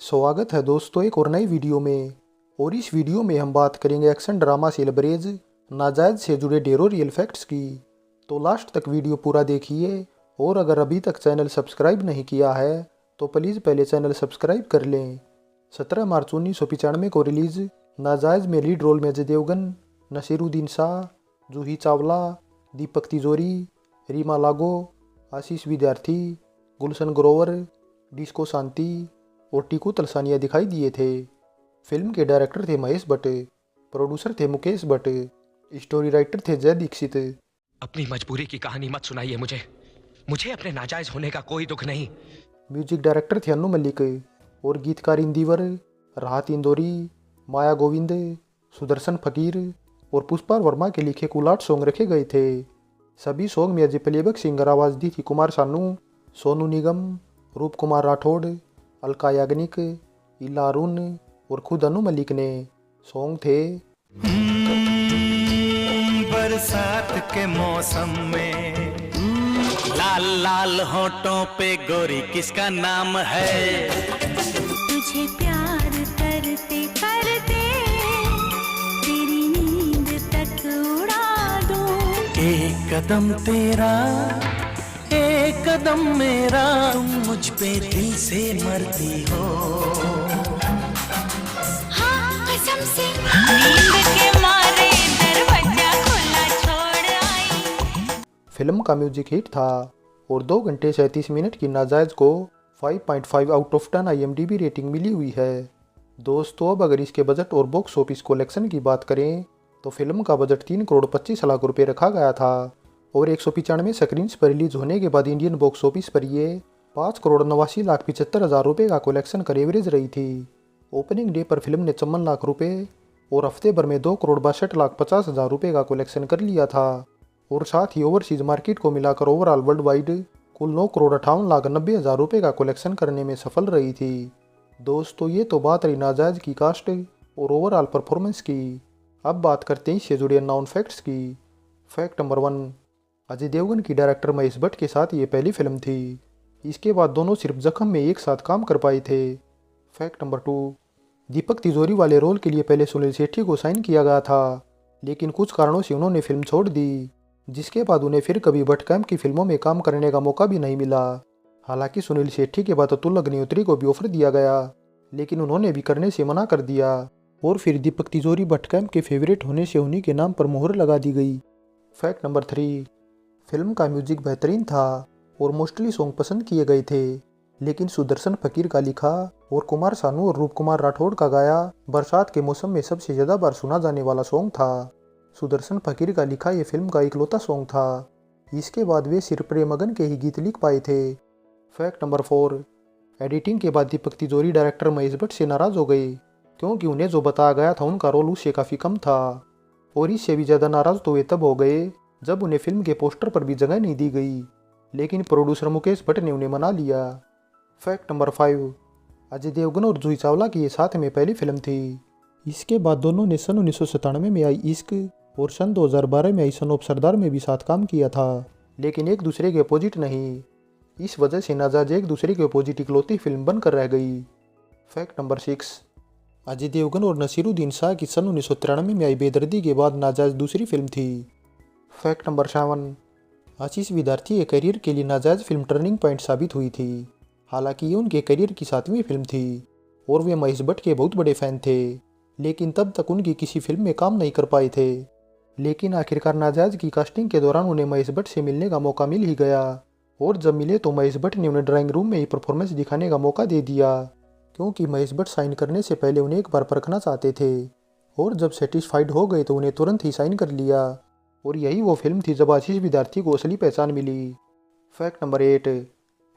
स्वागत है दोस्तों एक और नई वीडियो में। और इस वीडियो में हम बात करेंगे एक्शन ड्रामा सेलिब्रेज नाजायज़ से जुड़े ढेरों रियल फैक्ट्स की। तो लास्ट तक वीडियो पूरा देखिए। और अगर अभी तक चैनल सब्सक्राइब नहीं किया है तो प्लीज़ पहले चैनल सब्सक्राइब कर लें। 17 मार्च 1995 को रिलीज नाजायज़ में लीड रोल में अजय देवगन, नसीरुद्दीन शाह, जूही चावला, दीपक तिजोरी, रीमा लागो, आशीष विद्यार्थी, गुलशन ग्रोवर, डिस्को शांति और टीकू तलसानिया दिखाई दिए थे। फिल्म के डायरेक्टर थे महेश भट्ट, प्रोड्यूसर थे मुकेश भट्ट, स्टोरी राइटर थे जय दीक्षित। अपनी मजबूरी की कहानी मत सुनाइए मुझे। मुझे अपने नाजायज होने का कोई दुख नहीं। म्यूजिक डायरेक्टर थे अनु मल्लिक और गीतकार इंदिवर, राहत इंदौरी, माया गोविंद, सुदर्शन फकीर और पुष्पा वर्मा के लिखे कुल 8 सॉन्ग रखे गए थे। सभी सॉन्ग में अजय प्लेबैक सिंगर आवाज़ दी थी कुमार सानू, सोनू निगम, रूप कुमार राठौड़, अलका याग्निक, इला अरुण और खुद अनु मलिक ने। सॉन्ग थे बरसात के मौसम में लाल लाल होठों पे गोरी किसका नाम है। तुझे प्यार करते करते तेरी नींद तक उड़ा दूं। एक कदम तेरा एक कदम मेरा, तुम मुझ पे दिल से मरती हो। हाँ कसम से नींद के मारे दरवाजा खुला छोड़ आई। फिल्म का म्यूजिक हिट था और 2 घंटे 37 मिनट की नाजायज़ को 5.5 आउट ऑफ 10 IMDb रेटिंग मिली हुई है। दोस्तों अब अगर इसके बजट और बॉक्स ऑफिस कलेक्शन की बात करें तो फिल्म का बजट 3 करोड़ 25 लाख रुपये रखा गया था और 195 स्क्रीन्स पर रिलीज होने के बाद इंडियन बॉक्स ऑफिस पर ये 5 करोड़ 89 लाख 75 हज़ार रुपये का कलेक्शन कर एवरेज रही थी। ओपनिंग डे पर फिल्म ने 54 लाख रुपये और हफ्ते भर में 2 करोड़ 62 लाख 50 हज़ार रुपये का कलेक्शन कर लिया था और साथ ही ओवरसीज मार्केट को मिलाकर ओवरऑल वर्ल्ड वाइड कुल 9 करोड़ 58 लाख 90 हज़ार रुपये का कलेक्शन करने में सफल रही थी। दोस्तों ये तो बात रही नाजायज़ की कास्ट और ओवरऑल परफॉर्मेंस की। अब बात करते हैं इससे जुड़े अननोन फैक्ट्स की। फैक्ट नंबर 1, अजय देवगन की डायरेक्टर महेश भट्ट के साथ ये पहली फिल्म थी। इसके बाद दोनों सिर्फ जख्म में एक साथ काम कर पाए थे। फैक्ट नंबर 2, दीपक तिजोरी वाले रोल के लिए पहले सुनील शेट्टी को साइन किया गया था लेकिन कुछ कारणों से उन्होंने फिल्म छोड़ दी, जिसके बाद उन्हें फिर कभी भट्ट कैम्प की फिल्मों में काम करने का मौका भी नहीं मिला। हालांकि सुनील शेट्टी के बाद अतुल अग्निहोत्री को भी ऑफर दिया गया लेकिन उन्होंने भी करने से मना कर दिया और फिर दीपक तिजोरी भट्ट कैम्प के फेवरेट होने से उन्हीं के नाम पर मोहर लगा दी गई। फैक्ट नंबर 3, फिल्म का म्यूजिक बेहतरीन था और मोस्टली सॉन्ग पसंद किए गए थे लेकिन सुदर्शन फकीर का लिखा और कुमार सानू और रूप कुमार राठौड़ का गाया बरसात के मौसम में सबसे ज़्यादा बार सुना जाने वाला सॉन्ग था। सुदर्शन फकीर का लिखा ये फिल्म का इकलौता सॉन्ग था। इसके बाद वे सिर्फ प्रेम मगन के ही गीत लिख पाए थे। फैक्ट नंबर 4, एडिटिंग के बाद दीपक तिजोरी डायरेक्टर महेश भट्ट से नाराज़ हो गए क्योंकि उन्हें जो बताया गया था उनका रोल उससे काफ़ी कम था और इससे भी ज़्यादा नाराज़ तो वे तब हो गए जब उन्हें फिल्म के पोस्टर पर भी जगह नहीं दी गई लेकिन प्रोड्यूसर मुकेश भट्ट ने उन्हें मना लिया। फैक्ट नंबर 5, अजय देवगन और जूही चावला की ये साथ में पहली फिल्म थी। इसके बाद दोनों ने सन 1997 में आई इश्क और सन 2012 में आई सन ऑफ सरदार में भी साथ काम किया था लेकिन एक दूसरे के अपोजिट नहीं। इस वजह से नाजायज़ एक दूसरे के अपोजिट इकलौती फिल्म बनकर रह गई। फैक्ट नंबर 6, अजय देवगन और नसीरुद्दीन शाह की सन 1993 में आई बेदर्दी के बाद नाजायज़ दूसरी फिल्म थी। फैक्ट नंबर 7, आशीष विद्यार्थी के करियर के लिए नाजायज़ फिल्म टर्निंग पॉइंट साबित हुई थी। हालांकि ये उनके करियर की 7वीं फिल्म थी और वे महेश भट्ट के बहुत बड़े फ़ैन थे लेकिन तब तक उनकी किसी फिल्म में काम नहीं कर पाए थे। लेकिन आखिरकार नाजायज़ की कास्टिंग के दौरान उन्हें महेश भट्ट से मिलने का मौका मिल ही गया और जब मिले तो महेश भट्ट ने उन्हें ड्राइंग रूम में ही परफॉर्मेंस दिखाने का मौका दे दिया क्योंकि महेश भट्ट साइन करने से पहले उन्हें एक बार परखना चाहते थे और जब सेटिस्फाइड हो गए तो उन्हें तुरंत ही साइन कर लिया और यही वो फिल्म थी जब आशीष विद्यार्थी को असली पहचान मिली। फैक्ट नंबर 8,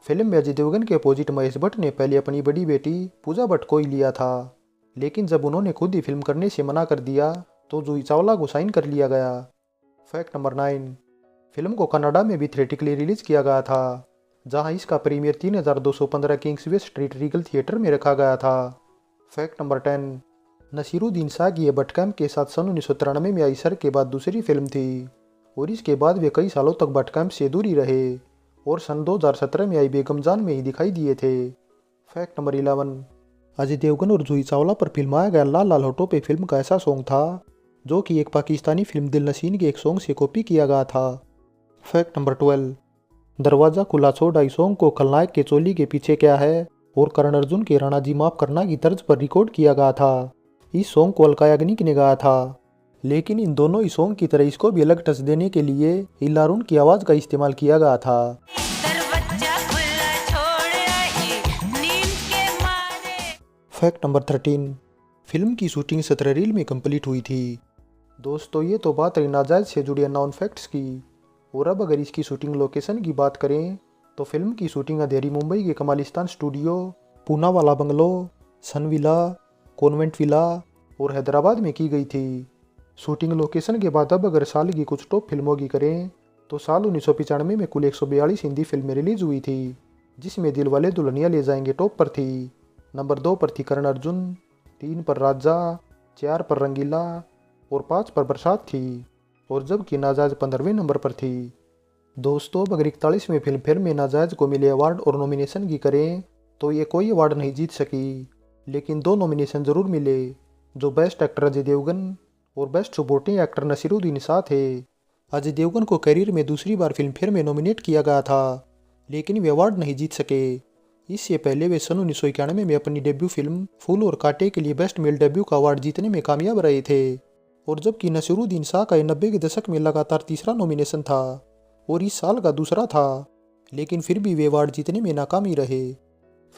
फिल्म में अजय देवगन के अपोजिट महेश भट्ट ने पहले अपनी बड़ी बेटी पूजा भट्ट को ही लिया था लेकिन जब उन्होंने खुद ही फिल्म करने से मना कर दिया तो जूही चावला को साइन कर लिया गया। फैक्ट नंबर 9, फिल्म को कनाडा में भी थिएट्रिकली रिलीज किया गया था जहां इसका premiere 3215 Kingsway Street Regal theatre में रखा गया था। फैक्ट नंबर 10, नसीरुद्दीन शाह की ये भट्ट कैम्प के साथ सन 1993 में आई सर के बाद दूसरी फिल्म थी और इसके बाद वे कई सालों तक भट्ट कैम्प से दूर ही रहे और सन 2017 में आई बेगम जान में ही दिखाई दिए थे। फैक्ट नंबर 11, अजय देवगन और जूही चावला पर फिल्माया गया लाल लाल होठों पे फिल्म का ऐसा सॉन्ग था जो कि एक पाकिस्तानी फिल्म दिल नसीन के एक सॉन्ग से कॉपी किया गया था। फैक्ट नंबर 12, दरवाजा खुला छोड़ आई सॉन्ग को खलनायक के चोली के पीछे क्या है और करण अर्जुन के राणा जी माफ करना की तर्ज पर रिकॉर्ड किया गया था। इस सॉन्ग को अलका याग्निक ने गाया था, लेकिन इन दोनों ही सॉन्ग की तरह इसको भी अलग टच देने के लिए इल्लारुन की आवाज़ का इस्तेमाल किया गया था। दरवाजा खुला छोड़ आई नींद के मारे। फैक्ट नंबर 13, फिल्म की शूटिंग 17 रील में कंप्लीट हुई थी। दोस्तों ये तो बात रही नाजायज से जुड़ी अननोन फैक्ट्स की, और अब अगर इसकी शूटिंग लोकेशन की बात करें तो फिल्म की शूटिंग अंधेरी मुंबई के कमालिस्तान स्टूडियो, पूनावाला बंगलो, सन विला, कॉन्वेंट विला और हैदराबाद में की गई थी। शूटिंग लोकेशन के बाद अब अगर साल की कुछ टॉप फिल्मों की करें तो साल 1995 में कुल 142 हिंदी फिल्में रिलीज हुई थी, जिसमें दिलवाले दुल्हनिया ले जाएंगे टॉप पर थी। नंबर 2 पर थी करण अर्जुन, 3 पर राजा, 4 पर रंगीला और 5 पर बरसात थी, और जबकि नाजायज 15वें नंबर पर थी। दोस्तों अब अगर 41वें फिल्म फेयर में नाजायज को मिले अवार्ड और नॉमिनेशन की करें तो ये कोई अवार्ड नहीं जीत सकी, लेकिन 2 नॉमिनेशन जरूर मिले, जो बेस्ट एक्टर अजय देवगन और best supporting actor Naseeruddin Shah थे। अजय देवगन को करियर में दूसरी बार फिल्म फेयर में नॉमिनेट किया गया था, लेकिन वे अवार्ड नहीं जीत सके। इससे पहले वे सन 1991 में अपनी डेब्यू फिल्म फूल और कांटे के लिए बेस्ट मेल डेब्यू का अवार्ड जीतने में कामयाब रहे थे, और जबकि नसीरुद्दीन शाह का 90 के दशक में लगातार तीसरा नॉमिनेशन था और इस साल का दूसरा था, लेकिन फिर भी वे अवार्ड जीतने में नाकामी रहे।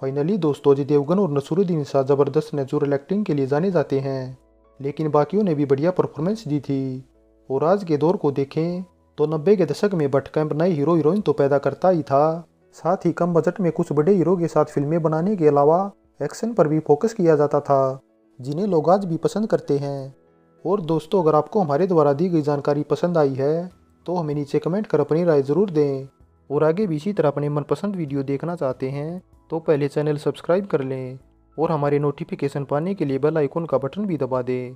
फाइनली दोस्तों अजय देवगन और नसीरुद्दीन शाह ज़बरदस्त नेचुरल एक्टिंग के लिए जाने जाते हैं, लेकिन बाकियों ने भी बढ़िया परफॉर्मेंस दी थी। और आज के दौर को देखें तो 90 के दशक में भट्ट कैंप नए हीरो हीरोइन तो पैदा करता ही था, साथ ही कम बजट में कुछ बड़े हीरो के साथ फिल्में बनाने के अलावा एक्शन पर भी फोकस किया जाता था, जिन्हें लोग आज भी पसंद करते हैं। और दोस्तों अगर आपको हमारे द्वारा दी गई जानकारी पसंद आई है तो हमें नीचे कमेंट कर अपनी राय ज़रूर दें, और आगे भी इसी तरह अपने मनपसंद वीडियो देखना चाहते हैं तो पहले चैनल सब्सक्राइब कर लें और हमारे नोटिफिकेशन पाने के लिए बेल आइकन का बटन भी दबा दें।